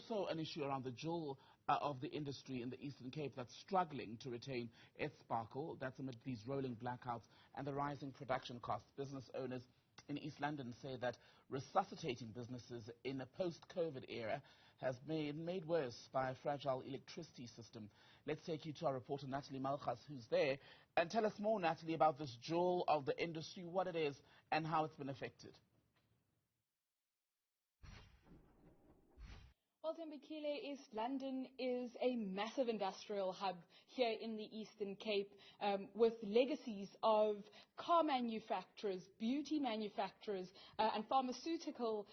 also an issue around the jewel of the industry in the Eastern Cape that's struggling to retain its sparkle. That's amid these rolling blackouts and the rising production costs. Business owners in East London say that resuscitating businesses in a post-COVID era has been made worse by a fragile electricity system. Let's take you to our reporter Natalie Malgas, who's there, and tell us more, Natalie, about this jewel of the industry, what it is and how it's been affected. Well, Tembekile, East London is a massive industrial hub here in the Eastern Cape, with legacies of car manufacturers, beauty manufacturers, and pharmaceutical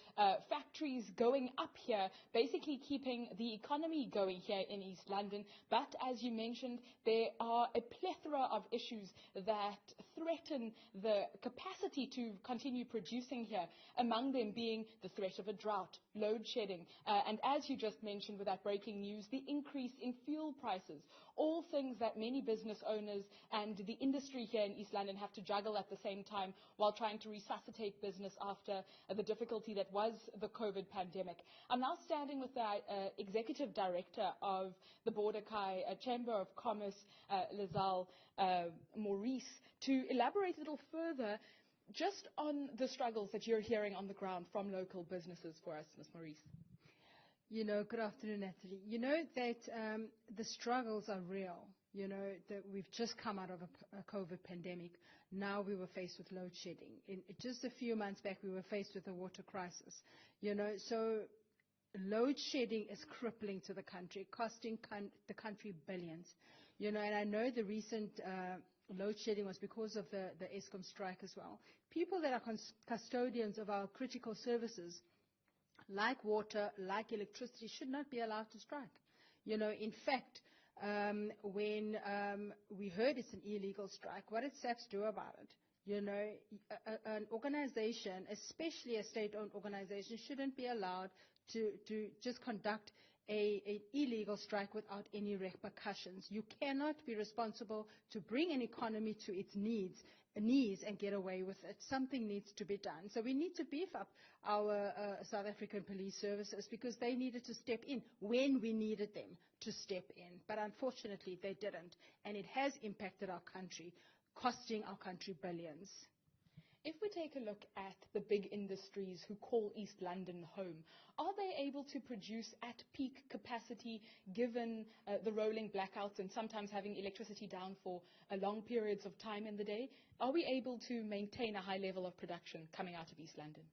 factories going up here, basically keeping the economy going here in East London. But as you mentioned, there are a plethora of issues that threaten the capacity to continue producing here, among them being the threat of a drought, load shedding, and as you just mentioned with that breaking news, the increase in fuel prices, all things that many business owners and the industry here in East London have to juggle at the same time while trying to resuscitate business after the difficulty that was the COVID pandemic. I'm now standing with the Executive Director of the Borderkai Chamber of Commerce, Lizelle Maurice, to elaborate a little further just on the struggles that you're hearing on the ground from local businesses for us, Ms. Maurice. Good afternoon, Natalie. That the struggles are real. That we've just come out of a COVID pandemic. Now we were faced with load shedding. Just a few months back, we were faced with a water crisis. So load shedding is crippling to the country, costing the country billions. And I know the recent load shedding was because of the Eskom strike as well. People that are custodians of our critical services, like water, like electricity, should not be allowed to strike. In fact, when we heard it's an illegal strike, what did SAPS do about it? An organization, especially a state-owned organization, shouldn't be allowed to just conduct an illegal strike without any repercussions. You cannot be responsible to bring an economy to its knees and get away with it. Something needs to be done. So we need to beef up our South African police services, because they needed to step in when we needed them to step in. But unfortunately, they didn't. And it has impacted our country, costing our country billions. If we take a look at the big industries who call East London home, are they able to produce at peak capacity given the rolling blackouts and sometimes having electricity down for long periods of time in the day? Are we able to maintain a high level of production coming out of East London?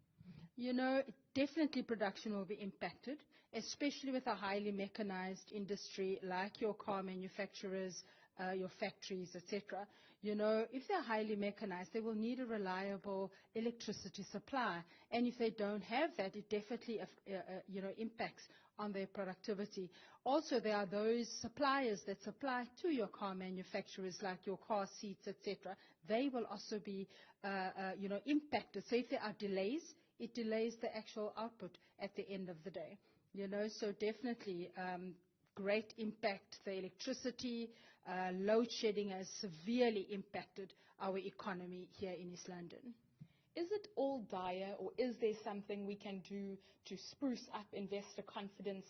Definitely production will be impacted, especially with a highly mechanized industry like your car manufacturers, your factories, etc. If they're highly mechanized, they will need a reliable electricity supply. And if they don't have that, it definitely, impacts on their productivity. Also, there are those suppliers that supply to your car manufacturers, like your car seats, etc. They will also be, impacted. So if there are delays, it delays the actual output at the end of the day. So definitely, great impact. The electricity, load shedding has severely impacted our economy here in East London. Is it all dire, or is there something we can do to spruce up investor confidence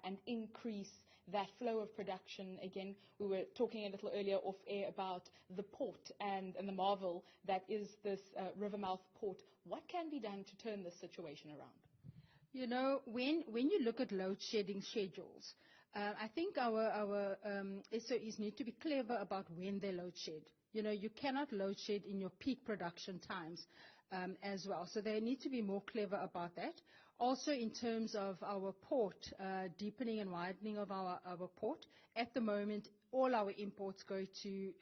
and increase that flow of production? Again, we were talking a little earlier off air about the port and the marvel that is this Rivermouth port. What can be done to turn this situation around? When you look at load shedding schedules, I think our SOEs need to be clever about when they load shed. You cannot load shed in your peak production times as well. So they need to be more clever about that. Also, in terms of our port, deepening and widening of our port. At the moment, all our imports go to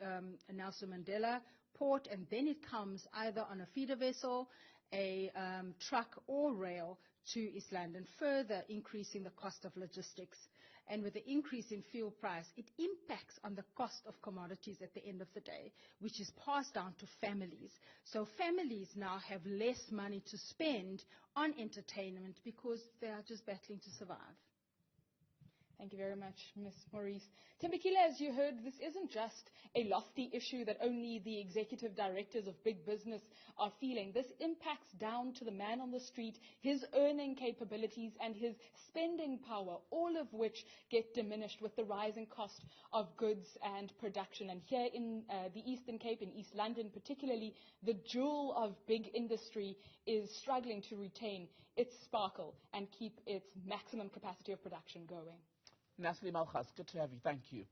Nelson Mandela Port, and then it comes either on a feeder vessel, a truck or rail to East London, further increasing the cost of logistics. And with the increase in fuel price, it impacts on the cost of commodities at the end of the day, which is passed down to families. So families now have less money to spend on entertainment because they are just battling to survive. Thank you very much, Ms. Maurice. Tembekile, as you heard, this isn't just a lofty issue that only the executive directors of big business are feeling. This impacts down to the man on the street, his earning capabilities and his spending power, all of which get diminished with the rising cost of goods and production. And here in the Eastern Cape, in East London particularly, the jewel of big industry is struggling to retain its sparkle and keep its maximum capacity of production going. Natalie, Malgas, good to have you. Thank you.